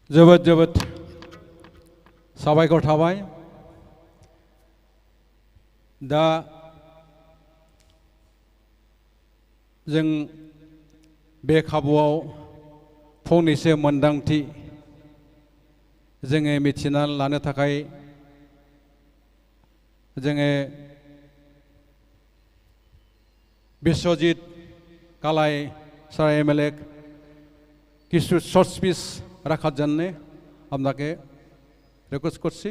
जोबोद जोबोद साबायखर थाबाय। दा जों बे खाबुआव फंनैसो मोनदांथि जोङो मिथिना लानो थाखाय जोङो বিশ্বজিৎ কালাই স্যার এমএলএ কিছু শর্ট স্পিচ রাখার জন্য আপনাকে রিকোয়েস্ট করছি।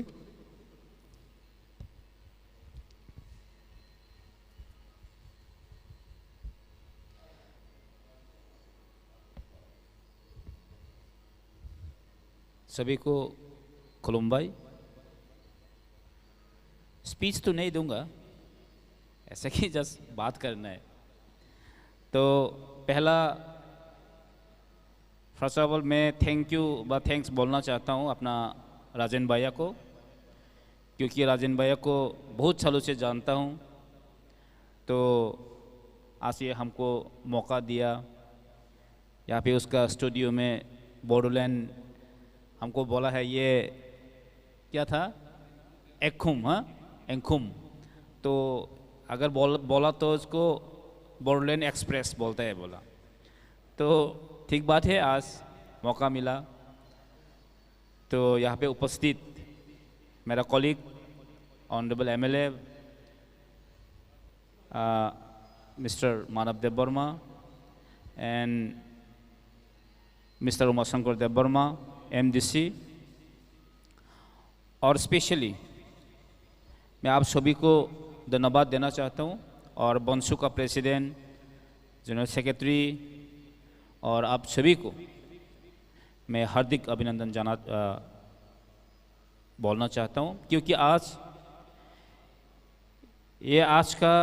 सभी को खुलुमबाई। स्पीच तो नहीं दूंगा, ऐसा कि जस्ट बात करना है। तो पहला फर्स्ट ऑफ ऑल मैं थैंक्स बोलना चाहता हूँ अपना राजन भैया को, क्योंकि राजन भैया को बहुत सालों से जानता हूँ। तो आज ये हमको मौका दिया यहाँ पे उसका स्टूडियो में बोडोलैंड हमको बोला है। ये क्या था, एंखुम, हाँ एंखुम। तो अगर बोला तो उसको बोडोलैंड एक्सप्रेस बोलता है बोला। तो ठीक बात है, आज मौका मिला। तो यहाँ पे उपस्थित मेरा colleague honourable MLA mister Manav Debbarma and mister Umashankar Debbarma MDC, और स्पेशली मैं आप सभी को धन्यवाद देना चाहता हूँ, और बंसू का प्रेसिडेंट, जनरल सेक्रेटरी और आप सभी को मैं हार्दिक अभिनंदन बोलना चाहता हूँ, क्योंकि आज का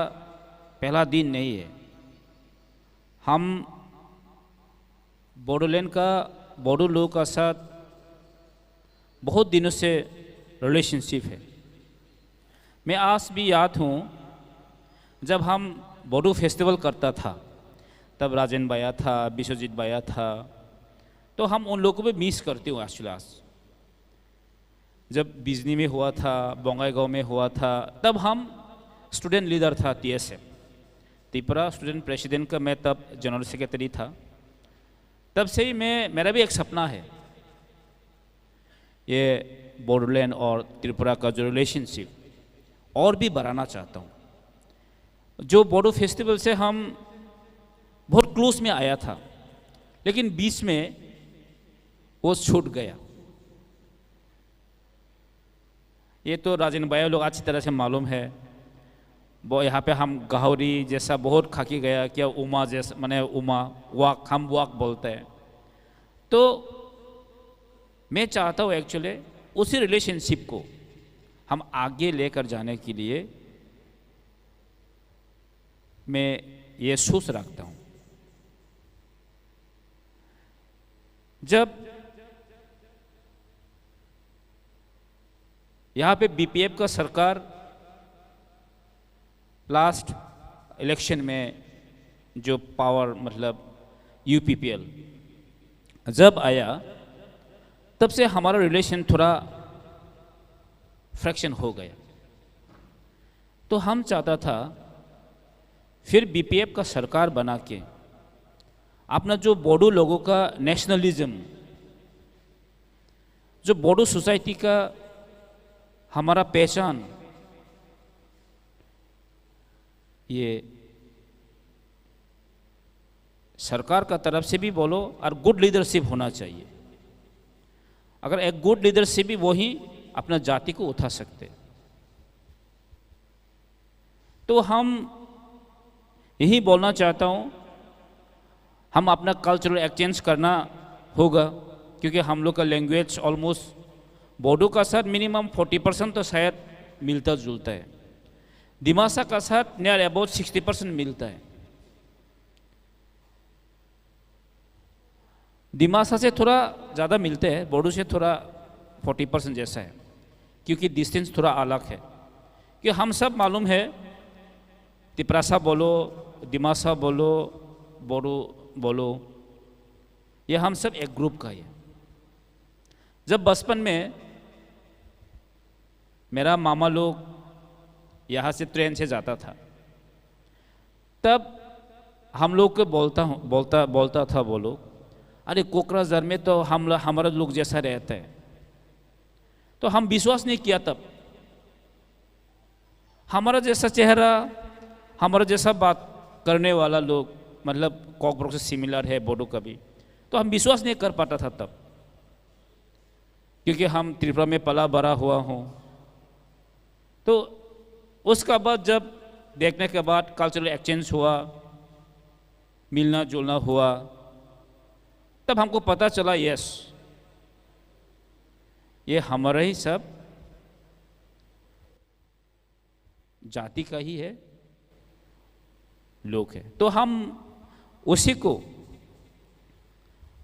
पहला दिन नहीं है। हम बोडोलैंड का बोडो लोगों का साथ बहुत दिनों से रिलेशनशिप है। मैं आज भी याद हूँ जब हम बोडो फेस्टिवल करता था, तब राजन भैया था, विश्वजीत भैया था, तो हम उन लोगों को भी मिस करते हुए आज। जब बिजनी में हुआ था, बोंगाईगांव में हुआ था, तब हम स्टूडेंट लीडर था TSF त्रिपुरा स्टूडेंट प्रेसिडेंट का, मैं तब जनरल सेक्रेटरी था। तब से ही मेरा भी एक सपना है, ये बोडोलैंड और त्रिपुरा का जो रिलेशनशिप और भी बढ़ाना चाहता हूँ। जो बोडो फेस्टिवल से हम बहुत क्लोज में आया था, लेकिन बीच में वो छूट गया। ये तो राजन भाई लोग अच्छी तरह से मालूम है। वो यहाँ पे हम गाहौरी जैसा बहुत खाकी गया, क्या उमा जैसा, माने उमा वाक, हम वाक बोलते हैं। तो मैं चाहता हूँ एक्चुअली उसी रिलेशनशिप को हम आगे लेकर जाने के लिए मैं ये सोच रखता हूँ। जब यहाँ पे BPF का सरकार लास्ट इलेक्शन में जो पावर मतलब UPPL जब आया, तब से हमारा रिलेशन थोड़ा फ्रैक्शन हो गया। तो हम चाहता था फिर BPF का सरकार बना के अपना जो बोडो लोगों का नेशनलिज्म, जो बोडो सोसाइटी का हमारा पहचान, ये सरकार का तरफ से भी बोलो और गुड लीडरशिप होना चाहिए। अगर एक गुड लीडरशिप भी वही अपना जाति को उठा सकते, तो हम यही बोलना चाहता हूँ, हम अपना कल्चरल एक्सचेंज करना होगा, क्योंकि हम लोग का लैंग्वेज ऑलमोस्ट बोडो का साथ मिनिमम 40% तो शायद मिलता जुलता है। दिमासा का साथ नियर अबाउट 60% मिलता है। दिमासा से थोड़ा ज़्यादा मिलते हैं, बोडो से थोड़ा 40% जैसा है, क्योंकि डिस्टेंस थोड़ा अलग है। कि हम सब मालूम है, तिपरासा बोलो, दिमासा बोलो, बोडो बोलो, ये हम सब एक ग्रुप का है। जब बचपन में मेरा मामा लोग यहाँ से ट्रेन से जाता था, तब हम लोग को बोलता था वो लोग, अरे कोकराझार में तो हमारा लोग जैसा रहता है। तो हम विश्वास नहीं किया तब, हमारा जैसा चेहरा, हमारा जैसा बात करने वाला लोग, मतलब कॉकब्रोक से सिमिलर है बोडो का भी, तो हम विश्वास नहीं कर पाता था तब, क्योंकि हम त्रिपुरा में पला बड़ा हुआ हूँ। तो उसका बाद जब देखने के बाद कल्चरल एक्सचेंज हुआ, मिलना जुलना हुआ, तब हमको पता चला यस, ये हमारा ही सब जाति का ही है लोग है। तो हम उसी को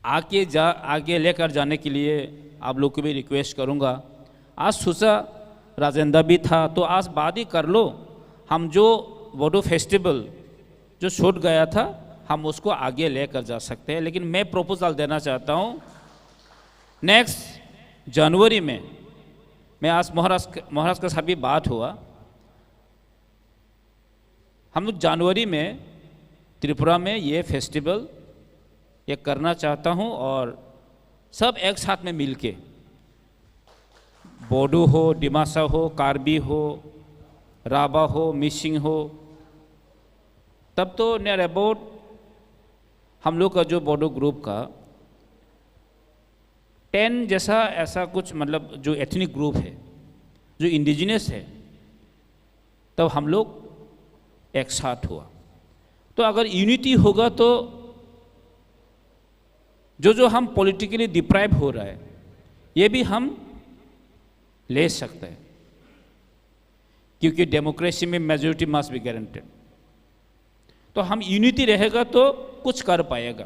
आगे लेकर जाने के लिए आप लोग को भी रिक्वेस्ट करूंगा। आज सोचा राजेंद्र भी था, तो आज बात ही कर लो, हम जो बोडो फेस्टिवल जो छूट गया था हम उसको आगे लेकर जा सकते हैं। लेकिन मैं प्रपोजल देना चाहता हूँ, नेक्स्ट जनवरी में, मैं आज महाराष्ट्र के साथ भी बात हुआ, हम लोग जनवरी में त्रिपुरा में ये फेस्टिवल ये करना चाहता हूँ, और सब एक साथ में मिलके, बोडो हो, डिमासा हो, कार्बी हो, राबा हो, मिसिंग हो, तब तो नियर अबाउट हम लोग का जो बोडो ग्रुप का 10 जैसा ऐसा कुछ, मतलब जो एथनिक ग्रुप है, जो इंडिजिनस है, तब हम लोग एक साथ हुआ। तो अगर यूनिटी होगा तो जो हम पॉलिटिकली डिप्राइव हो रहा है ये भी हम ले सकते हैं, क्योंकि डेमोक्रेसी में मेजोरिटी मस्ट बी गारंटेड। तो हम यूनिटी रहेगा तो कुछ कर पाएगा,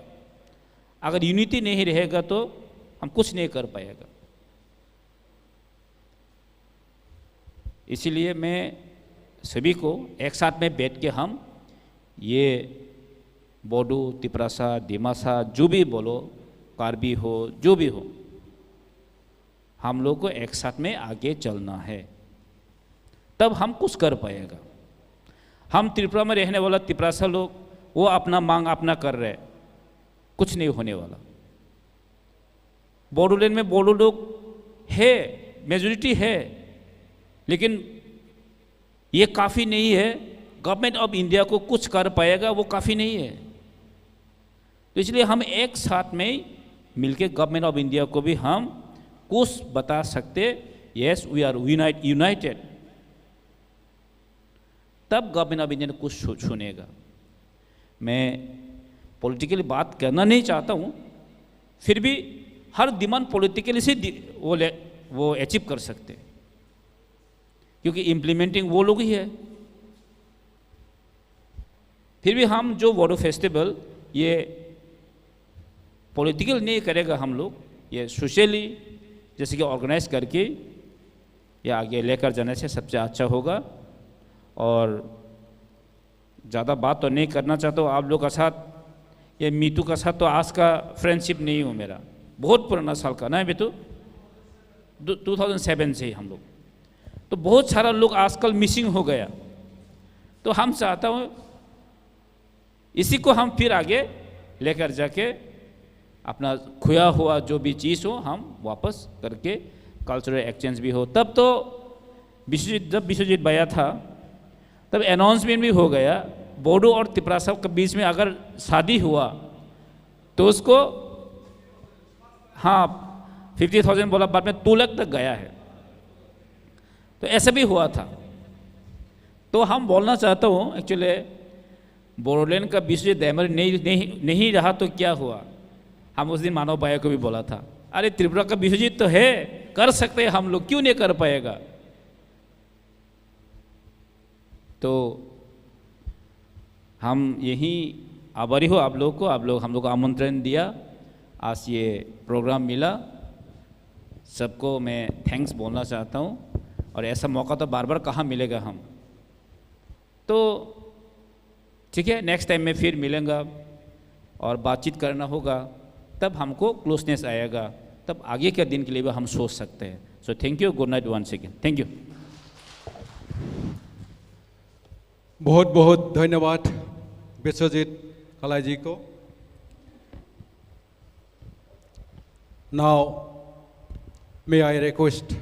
अगर यूनिटी नहीं रहेगा तो हम कुछ नहीं कर पाएगा। इसीलिए मैं सभी को एक साथ में बैठ के हम ये बोडो, तिपरासा, दिमासा, जो भी बोलो, कार्बी हो, जो भी हो, हम लोग को एक साथ में आगे चलना है, तब हम कुछ कर पाएगा। हम त्रिपुरा में रहने वाला तिपरासा लोग वो अपना मांग अपना कर रहे, कुछ नहीं होने वाला। बोडोलैंड में बोडो लोग है, मेजोरिटी है, लेकिन ये काफ़ी नहीं है। गवर्नमेंट ऑफ इंडिया को कुछ कर पाएगा वो काफ़ी नहीं है। तो इसलिए हम एक साथ में मिलके गवर्नमेंट ऑफ इंडिया को भी हम कुछ बता सकते, यस वी आर यूनाइटेड, तब गवर्नमेंट ऑफ इंडिया ने कुछ सुनेगा। मैं पॉलिटिकली बात करना नहीं चाहता हूँ, फिर भी हर डिमांड पॉलिटिकली से वो अचीव कर सकते, क्योंकि इम्प्लीमेंटिंग वो लोग ही है। फिर भी हम जो बोडो फेस्टिवल ये पॉलिटिकल नहीं करेगा, हम लोग ये सोशली जैसे कि ऑर्गेनाइज करके ये आगे लेकर जाने से सबसे अच्छा होगा। और ज़्यादा बात तो नहीं करना चाहता हूँ आप लोग का साथ, ये मीतू का साथ तो आज का फ्रेंडशिप नहीं हो मेरा, बहुत पुराना साल का ना मीतू, 2007 से ही हम लोग, तो बहुत सारा लोग आजकल मिसिंग हो गया। तो हम चाहता हूँ इसी को हम फिर आगे लेकर जाके अपना खोया हुआ जो भी चीज़ हो हम वापस करके कल्चरल एक्सचेंज भी हो। तब तो जब विश्वजीत भैया था तब अनाउंसमेंट भी हो गया, बोडो और तिपरासा के बीच में अगर शादी हुआ तो उसको हाँ 50,000 बोला, बाद में 2 लाख तक गया है। तो ऐसा भी हुआ था। तो हम बोलना चाहता हूँ एक्चुअली बोडोलैंड का विश्वजीत दैमर नहीं रहा तो क्या हुआ। हम उस दिन मानव भैया को भी बोला था, अरे त्रिपुरा का विश्वजीत तो है, कर सकते हैं हम लोग, क्यों नहीं कर पाएगा। तो हम यही आभारी हो आप लोग को, आप लोग हम लोग को आमंत्रण दिया, आज ये प्रोग्राम मिला, सबको मैं थैंक्स बोलना चाहता हूँ। और ऐसा मौका तो बार बार कहाँ मिलेगा हम, तो ठीक है नेक्स्ट टाइम में फिर मिलेंगे और बातचीत करना होगा, तब हमको क्लोजनेस आएगा। तब आगे के दिन के लिए भी हम सोच सकते हैं। So thank you, good night once again, thank you. बहुत बहुत धन्यवाद विश्वजीत कलाई जी को। Now, may I request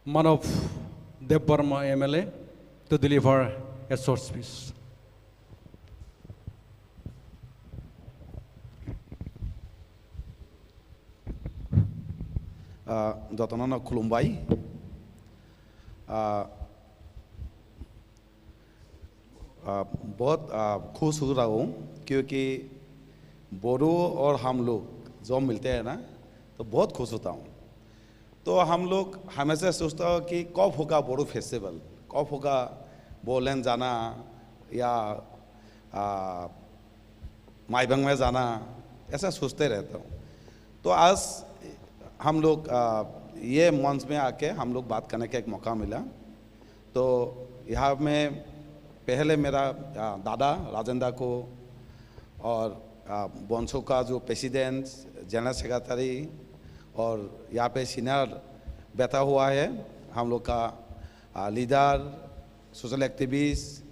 Manav Dev Burma MLA to deliver a short speech. Dotonana Kulumbai, बहुत खुश हो रहा हूँ क्योंकि बोरो और हम लोग जब मिलते हैं ना तो बहुत खुश होता हूँ। तो हम लोग हमेशा सोचता हो कि कब होगा बोरो फेस्टिवल, कब होगा बोलें जाना या माइबंग में जाना, ऐसा सोचते रहता हूँ। तो आज हम लोग ये मंच में आके हम लोग बात करने का एक मौका मिला। तो यहाँ में पहले मेरा दादा राजेंद्र को और बोंसो का जो प्रेसिडेंट, जनरल सेक्रेटरी और यहाँ पे सीनियर बैठा हुआ है, हम लोग का लीडर, सोशल एक्टिविस्ट,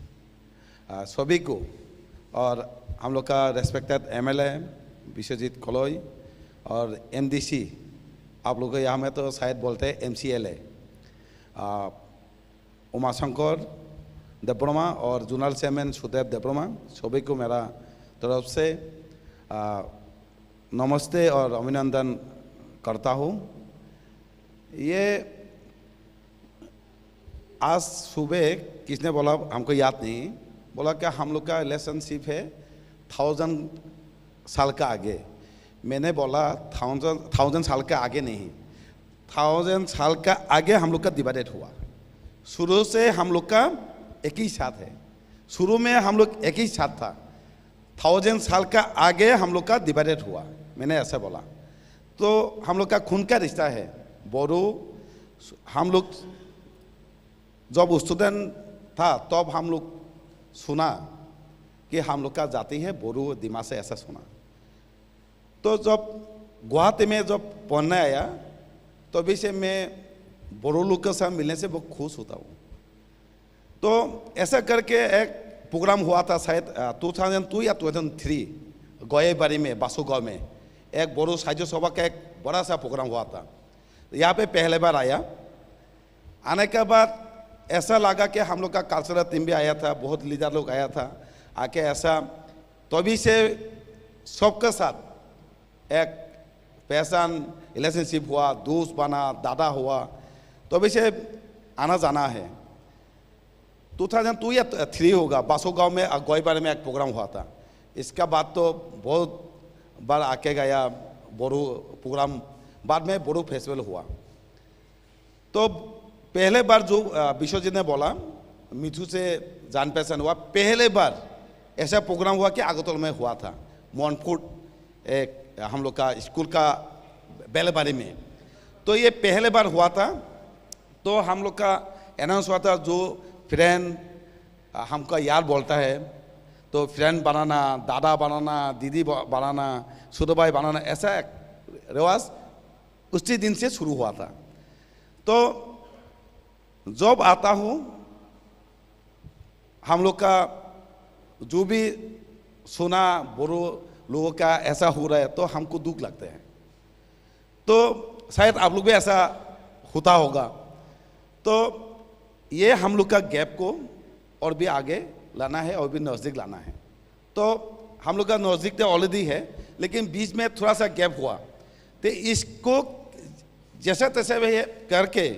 सभी को, और हम लोग का रेस्पेक्टेड एमएलए विश्वजीत कलोई और एमडीसी, आप लोग यहाँ में तो शायद बोलते हैं एमसीएलए, उमाशंकर देवबर्मा और जोनल चेयरमैन सुदेव देवबर्मा, सभी को मेरा तरफ से नमस्ते और अभिनंदन करता हूँ। ये आज सुबह किसने बोला हमको याद नहीं, बोला क्या हम लोग का रिलेशनशिप है 1000 साल का आगे। मैंने बोला 1000 साल का आगे नहीं, 1000 साल का आगे हम लोग का डिवाइडेड हुआ। शुरू से हम लोग का एक ही साथ है, शुरू में हम लोग एक ही साथ था, 1000 साल का आगे हम लोग का डिवाइडेड हुआ, मैंने ऐसा बोला। तो हम लोग का खून का रिश्ता है बोरो। हम लोग जब स्टूडेंट था तब हम लोग सुना कि हम लोग का जाति है बोरो दिमाग से, ऐसा सुना। तो जब गुवाहाटी में जब पढ़ने आया तभी से मैं बोरो लोग के साथ मिलने से बहुत खुश होता हूँ। तो ऐसा करके एक प्रोग्राम हुआ था शायद 2002 या 2003 गोयेबारी में, बासु गाँव में एक बोरो साहित्य सभा का एक बड़ा सा प्रोग्राम हुआ था। यहाँ पे पहले बार आया, आने के बाद ऐसा लगा कि हम लोग का कल्चरल टीम भी आया था, बहुत लीडर लोग आया था, आके ऐसा तभी से सबके साथ एक पहचान रिलेशनशिप हुआ, दोस्त बना, दादा हुआ, तभी से आना जाना है। 2002 या 3 होगा, बासो गांव में गोयबारी में एक प्रोग्राम हुआ था। इसका बाद तो बहुत बार आके गया बोरो प्रोग्राम, बाद में बोरो फेस्टिवल हुआ। तो पहले बार जो विश्वजीत ने बोला मिठू से जान पहचान हुआ, पहले बार ऐसा प्रोग्राम हुआ कि आगरतला में हुआ था, मोनफुट एक हम लोग का स्कूल का बेलबारी में। तो ये पहले बार हुआ था। तो हम लोग का अनाउंस हुआ था, जो फ्रेंड हमका यार बोलता है तो फ्रेंड बनाना, दादा बनाना, दीदी बनाना, छोटे भाई बनाना, ऐसा रिवाज उसी दिन से शुरू हुआ था। तो जब आता हूँ हम लोग का जो भी सुना बोरो लोगों का ऐसा हो रहा है तो हमको दुख लगता है। तो शायद आप लोग भी ऐसा होता होगा। तो ये हम लोग का गैप को और भी आगे लाना है और भी नज़दीक लाना है। तो हम लोग का नज़दीक तो ऑलरेडी है, लेकिन बीच में थोड़ा सा गैप हुआ, तो इसको जैसा तैसा भी करके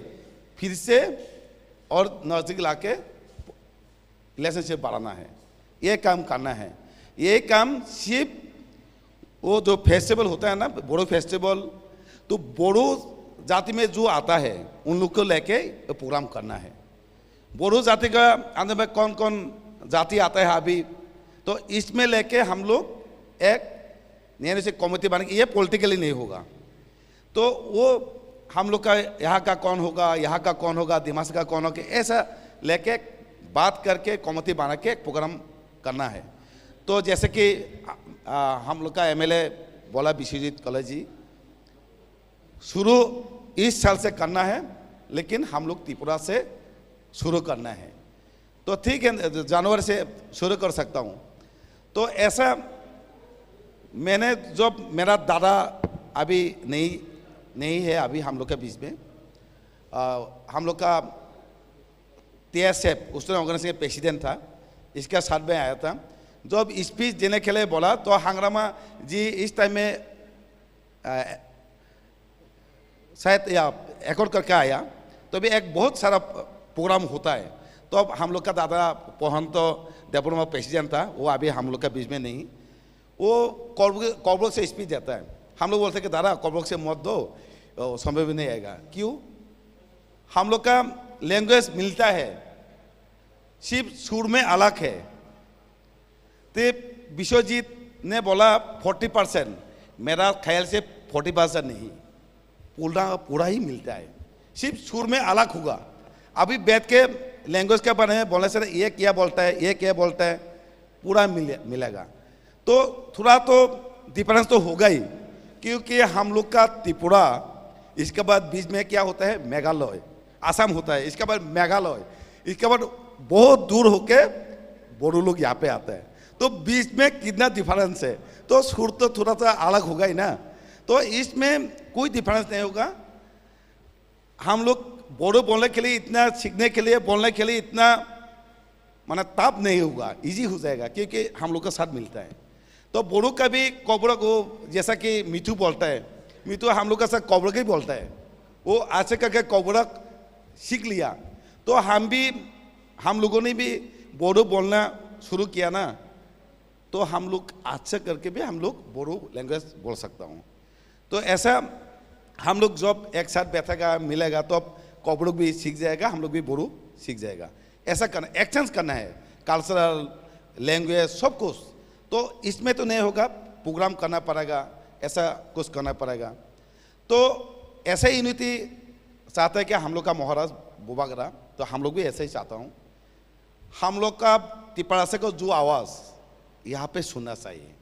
फिर से और नज़दीक लाके रिलेशनशिप बढ़ाना है, ये काम करना है। ये काम सिर्फ वो जो फेस्टिवल होता है ना, बोरो फेस्टिवल, तो बोरो जाति में जो आता है उन लोग को लेके प्रोग्राम करना है। बोरो जाति का अंदर में कौन कौन जाति आता है अभी, तो इसमें लेके हम लोग एक नए से कमेटी बना के, ये पॉलिटिकली नहीं होगा, तो वो हम लोग का यहाँ का कौन होगा, यहाँ का कौन होगा, दिमाग का कौन होगा, ऐसा लेके बात करके कमेटी बना के एक प्रोग्राम करना है। तो जैसे कि हम लोग का एमएलए बोला विश्वजीत कॉलेज जी, शुरू इस साल से करना है, लेकिन हम लोग त्रिपुरा से शुरू करना है। तो ठीक है, जनवरी से शुरू कर सकता हूँ। तो ऐसा मैंने, जब मेरा दादा अभी नहीं है अभी हम लोग के बीच में, हम लोग का TSF उसने ऑर्गेनाइजेशन का प्रेसिडेंट था, इसका साथ में आया था। जब स्पीच देने के लिए बोला तो हंगरामा जी इस टाइम में शायद या एकॉर्ड करके आया। तो भी एक बहुत सारा प्रोग्राम होता है। तो अब हम लोग का दादा पोहंत देवबर्मा प्रेसिडेंट था, वो अभी हम लोग के बीच में नहीं, वो कॉर्बोक से स्पीच देता है। हम लोग बोलते हैं कि दादा कॉर्बोक से मत दो, संभव भी नहीं आएगा। क्यों? हम लोग का लैंग्वेज मिलता है, सिर्फ सुर में अलग है। तो विश्वजीत ने बोला 40%, मेरा ख्याल से 40% नहीं, पूरा ही मिलता है, सिर्फ सुर में अलग होगा। अभी बैठ के लैंग्वेज के बारे में बोलने से ये क्या बोलता है, ये क्या बोलता है, पूरा मिलेगा। तो थोड़ा तो डिफरेंस तो होगा ही, क्योंकि हम लोग का त्रिपुरा, इसके बाद बीच में क्या होता है, मेघालय, असम होता है, इसके बाद मेघालय, इसके बाद बहुत दूर होके बोडो लोग यहाँ पे आते हैं। तो बीच में कितना डिफरेंस है, तो सुर तो थोड़ा सा अलग होगा ही ना। तो इसमें कोई डिफरेंस नहीं होगा। हम लोग बोडो बोलने के लिए इतना, सीखने के लिए, बोलने के लिए इतना माना ताप नहीं होगा, इजी हो जाएगा, क्योंकि हम लोग का साथ मिलता है। तो बोडो का भी कोबरा को, जैसा कि मिठू बोलता है, मिठू हम लोग का साथ कोबरा ही बोलता है, वो ऐसे करके कोबरा सीख लिया। तो हम लोगों ने भी बोडो बोलना शुरू किया ना, तो हम लोग अच्छा करके भी हम लोग बोडो लैंग्वेज बोल सकता हूँ। तो ऐसा हम लोग जब एक साथ बैठेगा, मिलेगा, तो अब कोबरो भी सीख जाएगा, हम लोग भी बोडो सीख जाएगा। ऐसा करना, एक्सचेंज करना है, कल्चरल, लैंग्वेज, सब कुछ। तो इसमें तो नहीं होगा, प्रोग्राम करना पड़ेगा, ऐसा कुछ करना पड़ेगा। तो ऐसे यूनिटी चाहता है कि हम लोग का महाराज बुबागरा, तो हम लोग भी ऐसे ही चाहता हूँ। हम लोग का त्रिपुरा से को जो आवाज़ यहाँ पे सुनना चाहिए,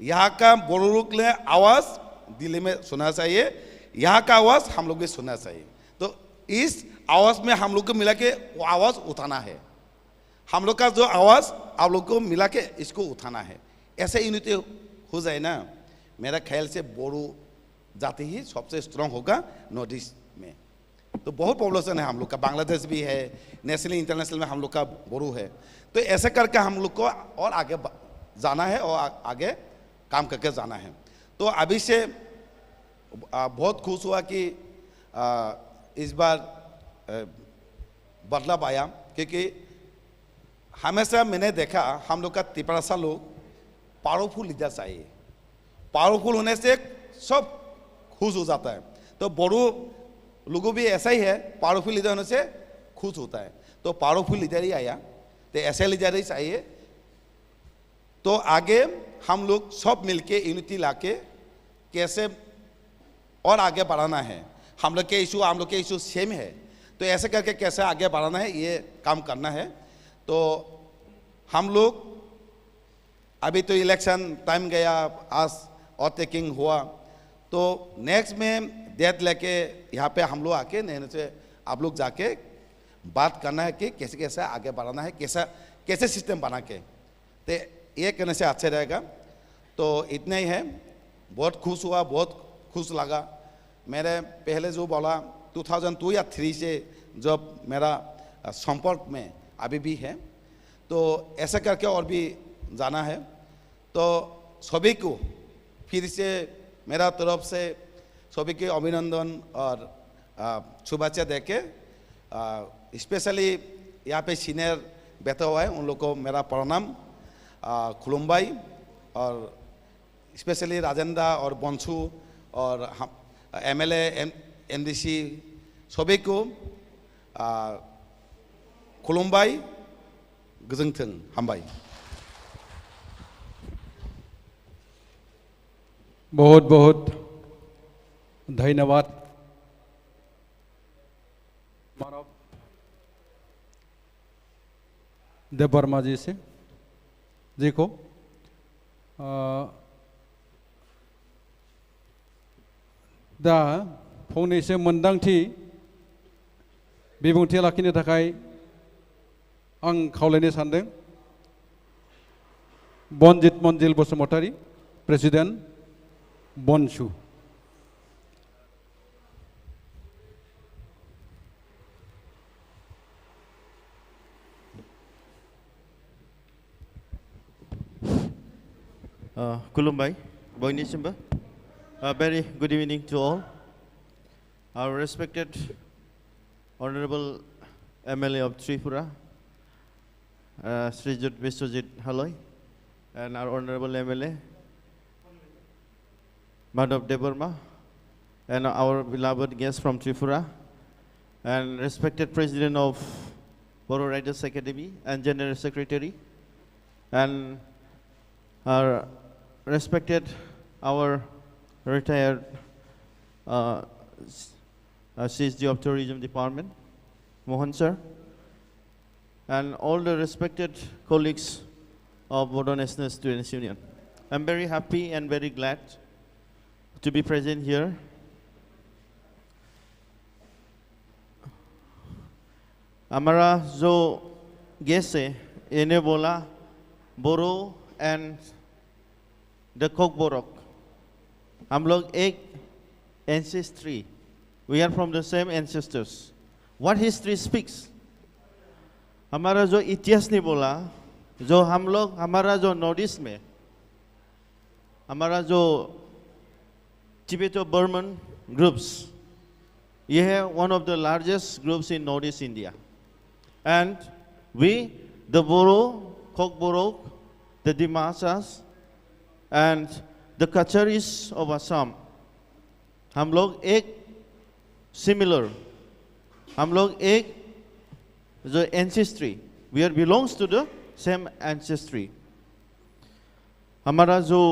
यहाँ का बोडो लोग ने आवाज़ दिल्ली में सुनना चाहिए, यहाँ का आवाज़ हम लोग भी सुनना चाहिए। तो इस आवाज़ में हम लोग को मिला के वो आवाज़ उठाना है, हम लोग का जो आवाज़ आप लोग को मिला के इसको उठाना है। ऐसे यूनिटी हो जाए ना, मेरा ख्याल से बोडो जाति ही सबसे स्ट्रांग होगा नॉर्थ ईस्ट में। तो बहुत पॉपुलेशन है हम लोग का, बांग्लादेश भी है, नेशनल इंटरनेशनल में हम लोग का बोडो है। तो ऐसे करके हम लोग को और आगे जाना है और आगे काम करके जाना है। तो अभी से बहुत खुश हुआ कि इस बार बदलाव आया, क्योंकि हमेशा मैंने देखा हम लोग का त्रिपुरा सा लोग पावरफुल लीडर चाहिए, पावरफुल होने से सब खुश हो जाता है। तो बोडो लोगों भी ऐसा ही है, पावरफुल लीडर होने से खुश होता है। तो पावरफुल लीडर ही आया, तो ऐसे लीडर ही चाहिए। तो आगे हम लोग सब मिलके यूनिटी लाके कैसे और आगे बढ़ाना है, हम लोग के इशू सेम है, तो ऐसे करके कैसे आगे बढ़ाना है, ये काम करना है। तो हम लोग अभी तो इलेक्शन टाइम गया, आज और टेकिंग हुआ, तो नेक्स्ट में डेट लेके यहाँ पे हम लोग आके नहीं से आप लोग जाके बात करना है कि कैसे कैसे आगे बढ़ाना है, कैसे सिस्टम बना के, तो ये करने से अच्छा रहेगा। तो इतना ही है, बहुत खुश हुआ, बहुत खुश लगा। मेरे पहले जो बोला 2002 या 3 से जब मेरा संपर्क में अभी भी है, तो ऐसा करके और भी जाना है। तो सभी को फिर से मेरा तरफ से सभी के अभिनंदन और शुभेच्छा देके, स्पेशली यहाँ पे सीनियर बैठा हुआ है उन लोग को मेरा प्रणाम, खुलुम्बाई, और स्पेशली राजेंद्र और बंशु और हम MLA NDC सभी को खुलुम्बाई, गोजोन्थों, हामबाय। बहुत बहुत धन्यवाद मानव देवबर्मा जी को। दा फंनैसो मोनदांथि बिबुंथि लाखिनो थाखाय आं खावलायनो सानदों बनजित मनजिल बसुमतारी प्रेसिडेन्ट बनसु Kulumbai, Boynisimba. A very good evening to all. Our respected Honorable MLA of Tripura, Srijit Biswajit Haloi, and our Honorable MLA, Madhav Debarma, and our beloved guest from Tripura, and respected President of Boro Writers Academy and General Secretary, and our respected our retired CSD of Tourism Department, Mohan sir, and all the respected colleagues of Bodo National Students Union. I'm very happy and very glad to be present here. हमारा जो guest है इन्हें बोला बोरो and the Kokborok हम लोग एक ancestry we are from the same ancestors what history speaks हमारा जो इतिहास नहीं बोला जो हम लोग हमारा जो नॉर्थ ईस्ट में हमारा जो Tibeto Burman groups ये है one of the largest groups in Northeast India and we the Boro, Kokborok, the Dimasas and the Kacharis of Assam हम लोग एक similar हम लोग एक जो ancestry we are belongs to the same ancestry हमारा जो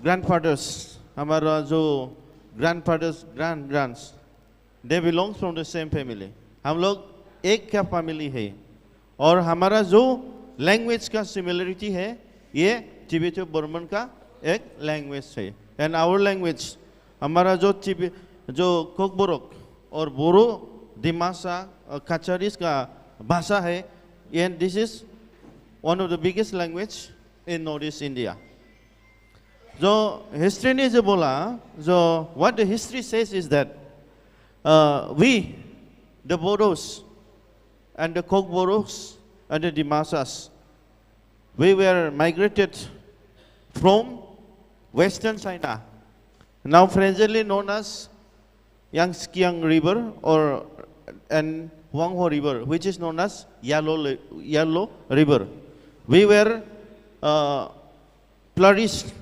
grandfathers हमारा जो grandfathers grands they belongs from the same family हम लोग एक का family है और हमारा जो language का similarity है ये Tibeto Burman का एक language है and our language हमारा जो कोकबोरोक और बोरो दिमासा कचारीस का भाषा है and this is one of the biggest language in Northeast India जो history ने जो बोला जो what the history says is that we the Boros and the Kokboros and the Dimasas we were migrated from Western China now presently known as Yangtze River or and Huanghe River which is known as Yellow River we were flourished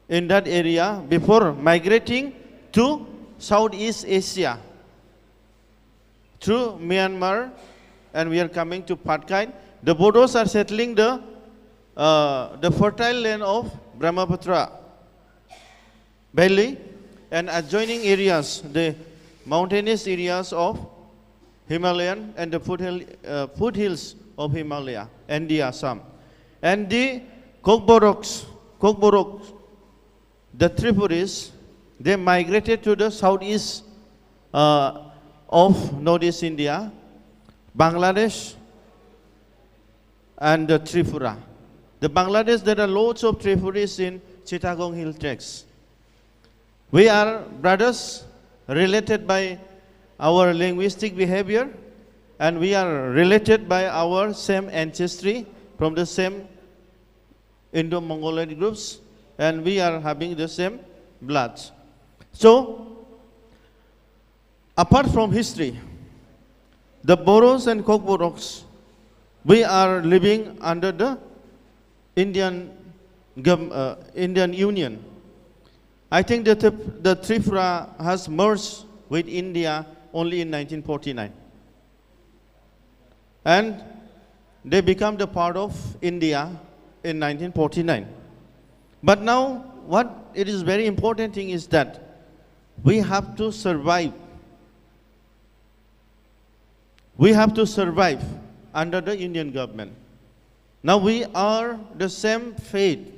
in that area before migrating to Southeast Asia through Myanmar and we are coming to Patkai. The Bodos are settling the fertile land of Brahmaputra Valley and adjoining areas, the mountainous areas of Himalayan and the foothills of Himalaya and the Assam. And the Kokboroks, the Tripuris, they migrated to the southeast of Northeast India, Bangladesh and the Tripura. The Bangladesh, there are loads of Tripuris in Chittagong Hill Tracts. We are brothers related by our linguistic behavior and we are related by our same ancestry from the same Indo-Mongolian groups and we are having the same blood. So, apart from history, the Boros and Kokboroks, we are living under the Indian Union. I think that the Tripura has merged with India only in 1949. And they become the part of India in 1949. But now, what it is very important thing is that we have to survive. We have to survive under the Indian government. Now we are the same fate.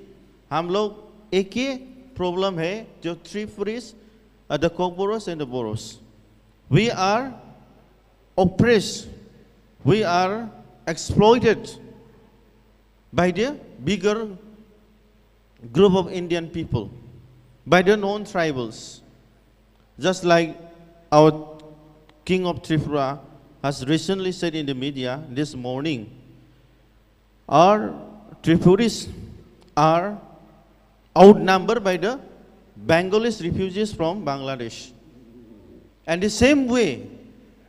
हम लोग एक ही problem है जो Tripuris the Kokboros and the Boros. We are oppressed. We are exploited by the bigger group of Indian people, by the non-tribals. Just like our King of Tripura has recently said in the media this morning, our Tripuris are outnumbered by the Bengalis refugees from Bangladesh. And the same way,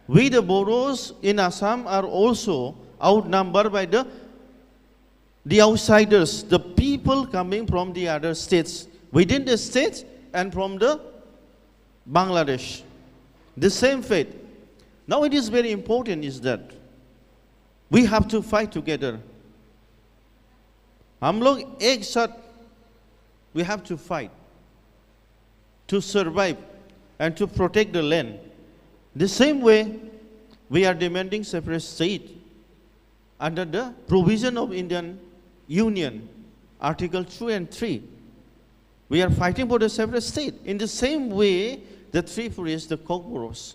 we the Boros in Assam are also outnumbered by the outsiders, the people coming from the other states, within the states and from the Bangladesh. The same fate. Now it is very important is that we have to fight together. हम लोग एक साथ, we have to fight to survive and to protect the land. The same way, we are demanding separate state under the provision of Indian Union, Article 2 and 3. We are fighting for the separate state. In the same way, the Tripuris, the Kokboros,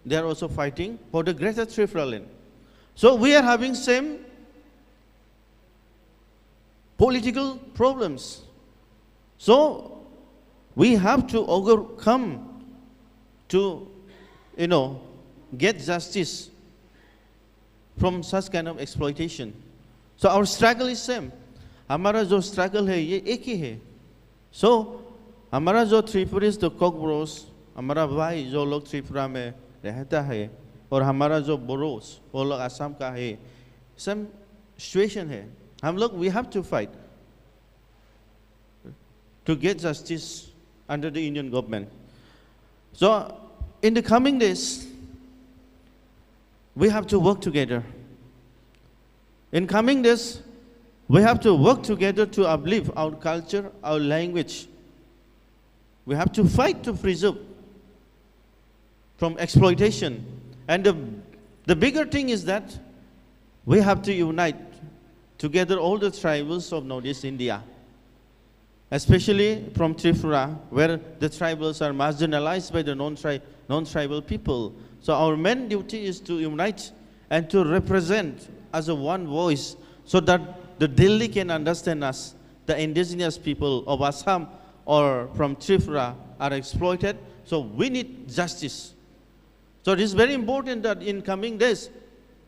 they are also fighting for the greater Tripura land. So we are having same political problems. So we have to overcome to, get justice from such kind of exploitation. So our struggle is same. हमारा जो struggle है ये एक ही है. So हमारा जो Tripuris, the Kokboros, हमारा भाई जो लोग त्रिपुरा में रहता है और हमारा जो बोरोस वो लोग असम का है, same situation है. हम लोग we have to fight to get justice under the Indian government. So in the coming days, we have to work together. In coming days, we have to work together to uplift our culture, our language. We have to fight to preserve from exploitation. And the bigger thing is that we have to unite together all the tribals of Northeast India, especially from Tripura, where the tribals are marginalized by the non-tribal people. So our main duty is to unite and to represent as a one voice so that the Delhi can understand us. The indigenous people of Assam or from Tripura are exploited, so we need justice. So it is very important that in coming days,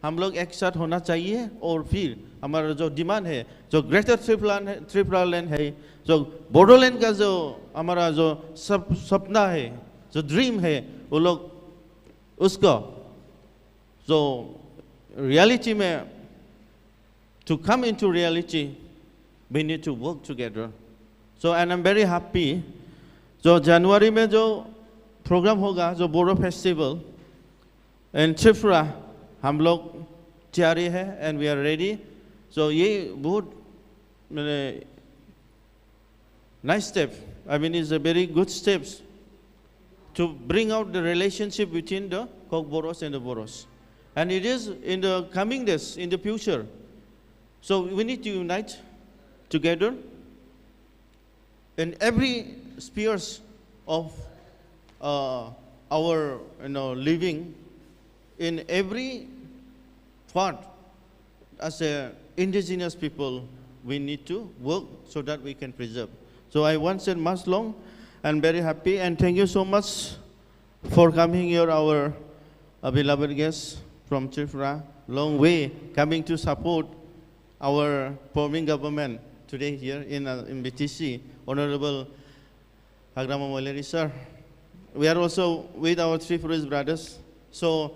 हम लोग एक साथ होना चाहिए और फिर हमारा जो डिमांड है, जो ग्रेटर ट्रिपुरा लैंड है, जो बोडोलैंड का जो हमारा जो सपना है, जो ड्रीम है, वो लोग उसको जो reality में to come into reality, we need to work together. So and I'm very happy. जो जनवरी में जो प्रोग्राम होगा, जो बोडो फेस्टिवल in Tripura, हम लोग तैयारी है and we are ready. So ये बहुत nice step. I mean, it's a very good steps to bring out the relationship between the Kokboros and the Boros. And it is in the coming days, in the future. So we need to unite together in every spheres of our living, in every part. As a indigenous people, we need to work so that we can preserve. So I once said much long and very happy, and thank you so much for coming here, our beloved guests from Tripura, long way coming to support our forming government today here in BTC, Honorable Hagrama Moileri sir. We are also with our Tripuris brothers. So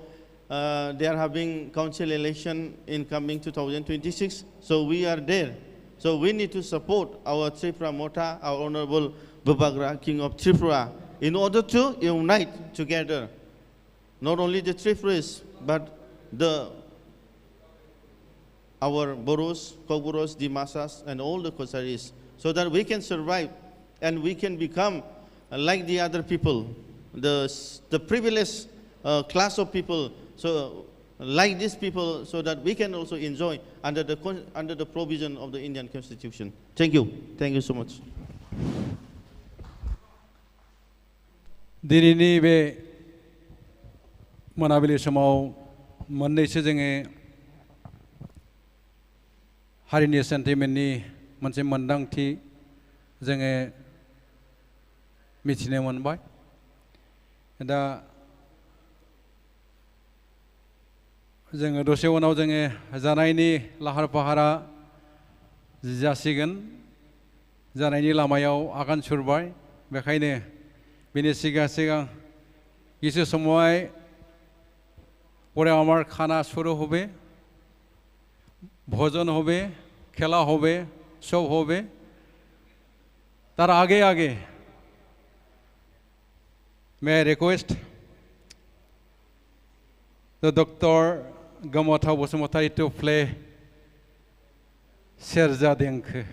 they are having council election in coming 2026. So we are there. So we need to support our Tripura Mota, our Honorable Bubagra, King of Tripura, in order to unite together, not only the Tripuris, but our Boros, Kokboros, Dimasas, and all the Kosaris, so that we can survive and we can become like the other people, the privileged class of people, so like these people, so that we can also enjoy under the provision of the Indian Constitution. Thank you. Thank you so much. दिनैनि बे मोनाबिलि समाव मोननैसो जोङो हारिनि सेन्टिमेन्टनि मोनसे मोन्दांथि जोङो मिथिनो मोनबाय। दा जोङो दसे उनाव जोङो जानायनि लाहार फाहारा जासिगोन, जानायनि लामायाव आगान सुरबाय। बेखायनो बिनि सिगां কিছু সময় পরে আমার খানা শুরু হবে, ভোজন হবে, খেলা হবে, সব হবে। তার আগে may I request the Dr. Gamothau Bosumatari to play Serja Denkhe.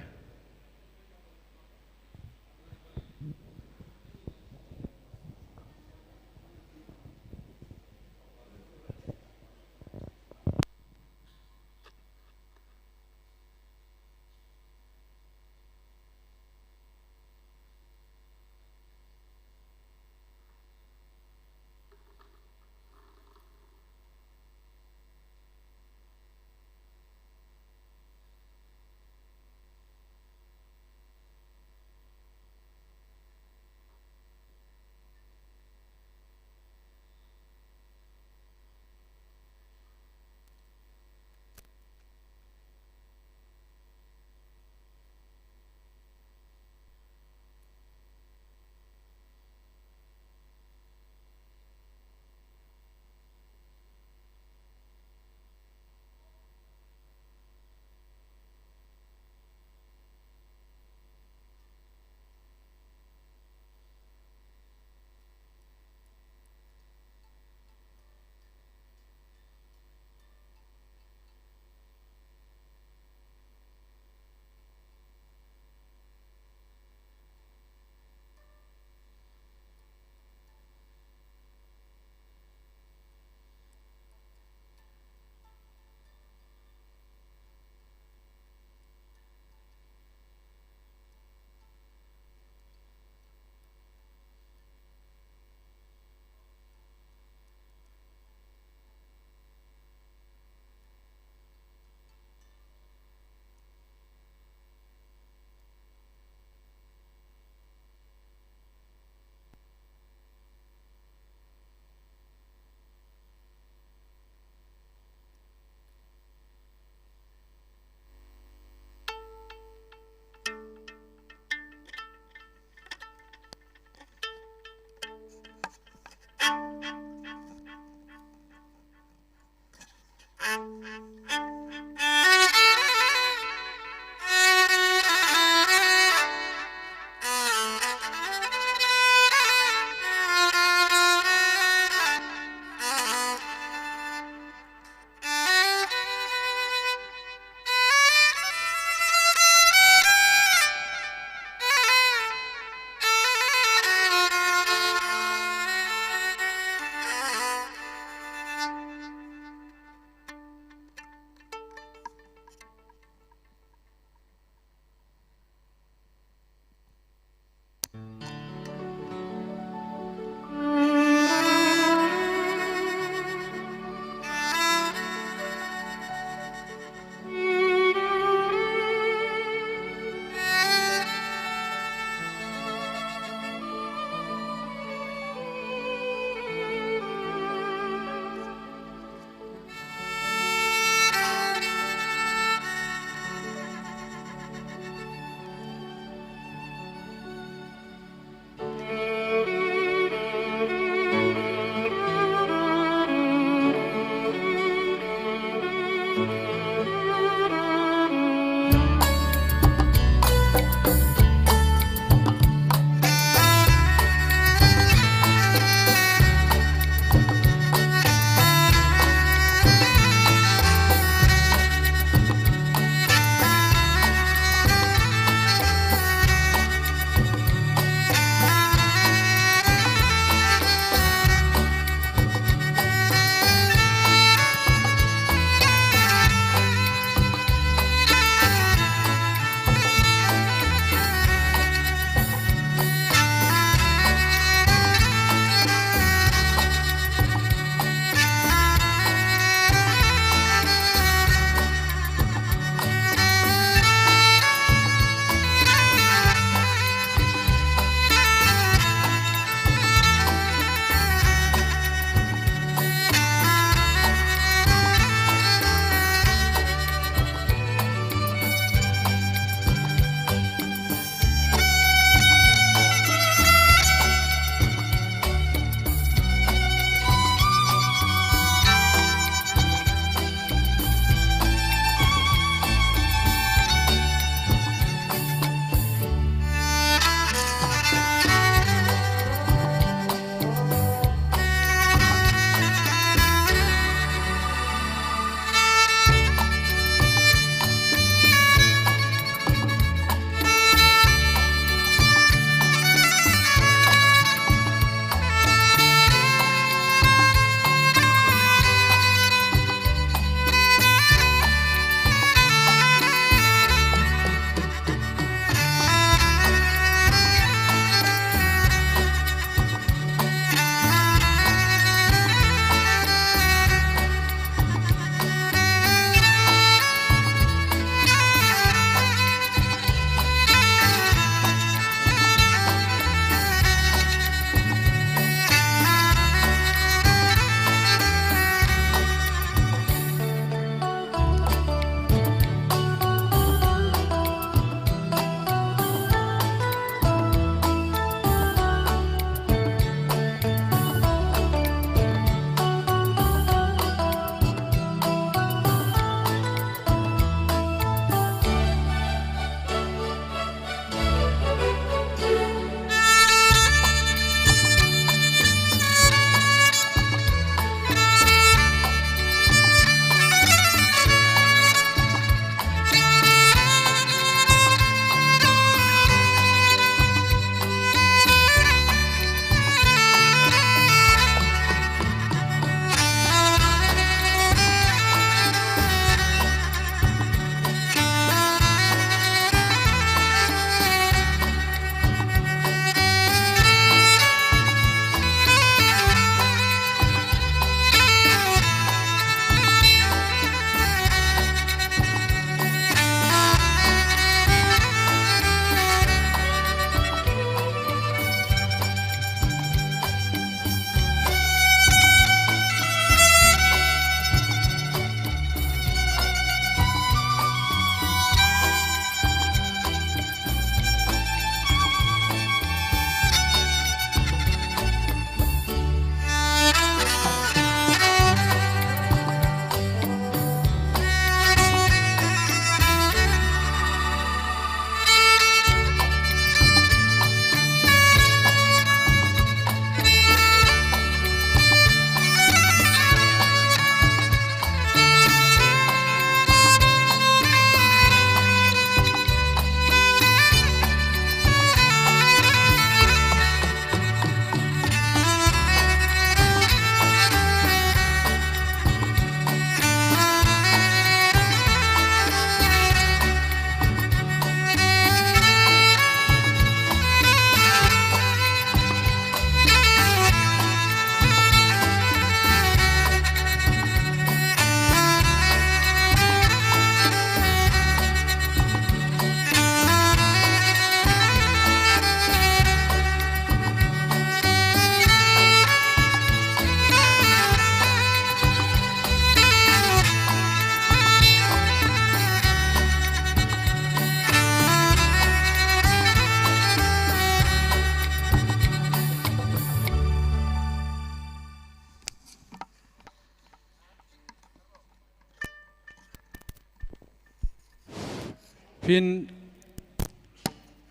फिन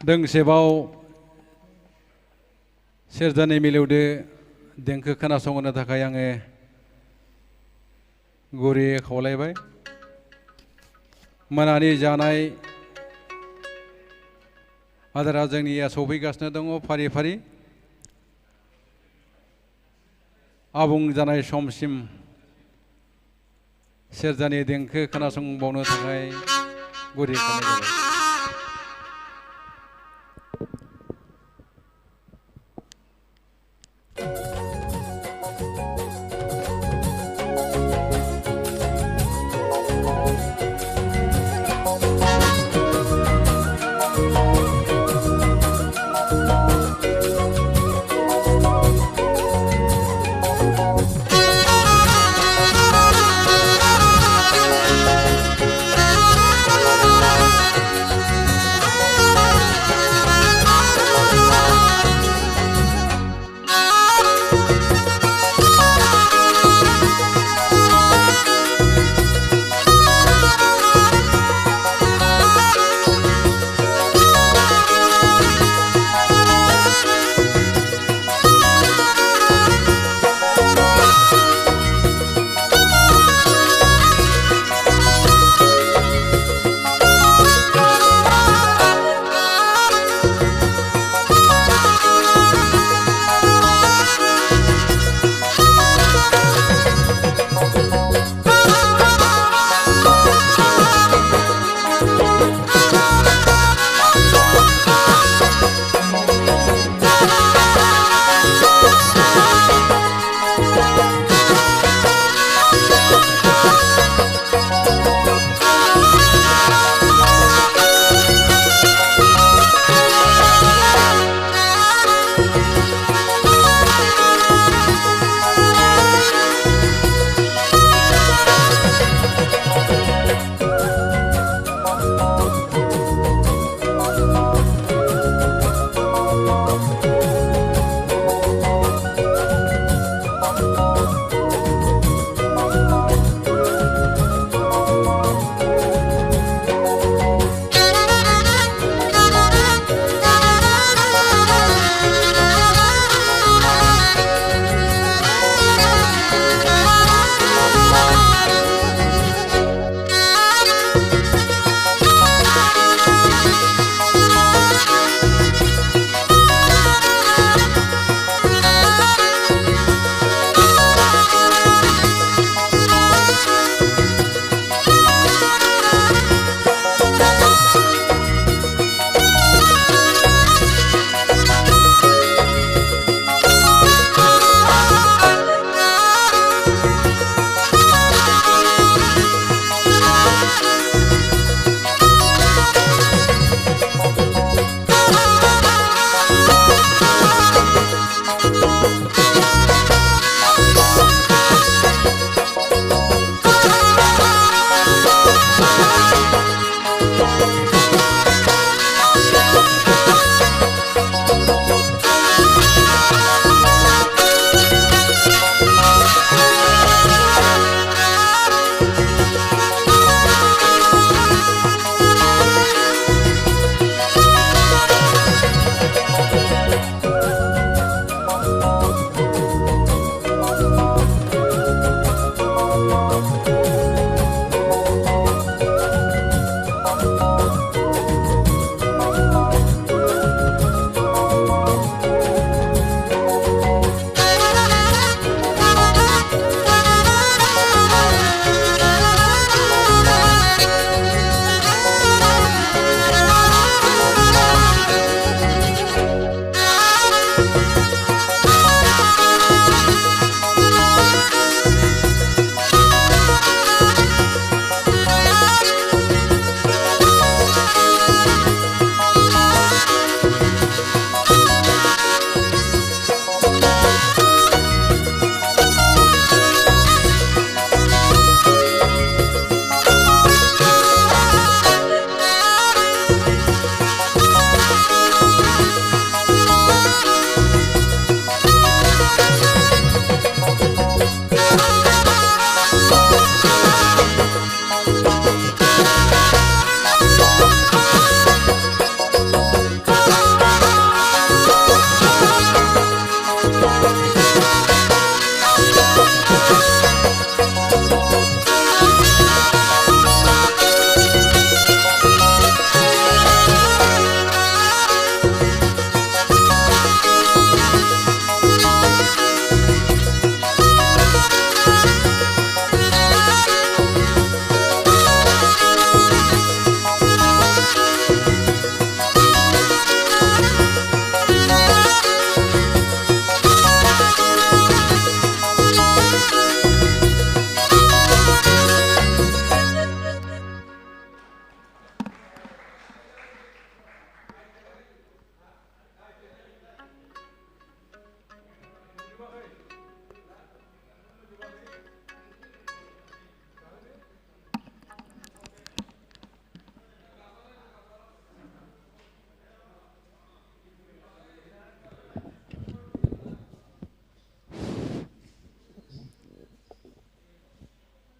दोंसेबाव सेरजानि मिलौदो देंखो खोनासंहोनो थाखाय आङो गुरैयै खावलायबाय। मोनानि जानाय आदारा जोंनिया सफैगासिनो दङ फारि फारि। आबुं जानाय समसिम सेरजानि देंखो खोनासंबावनो थाखाय गुरै खावलायनाय जाबाय।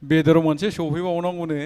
बेदर मोनसे सौफैबावनांगौनो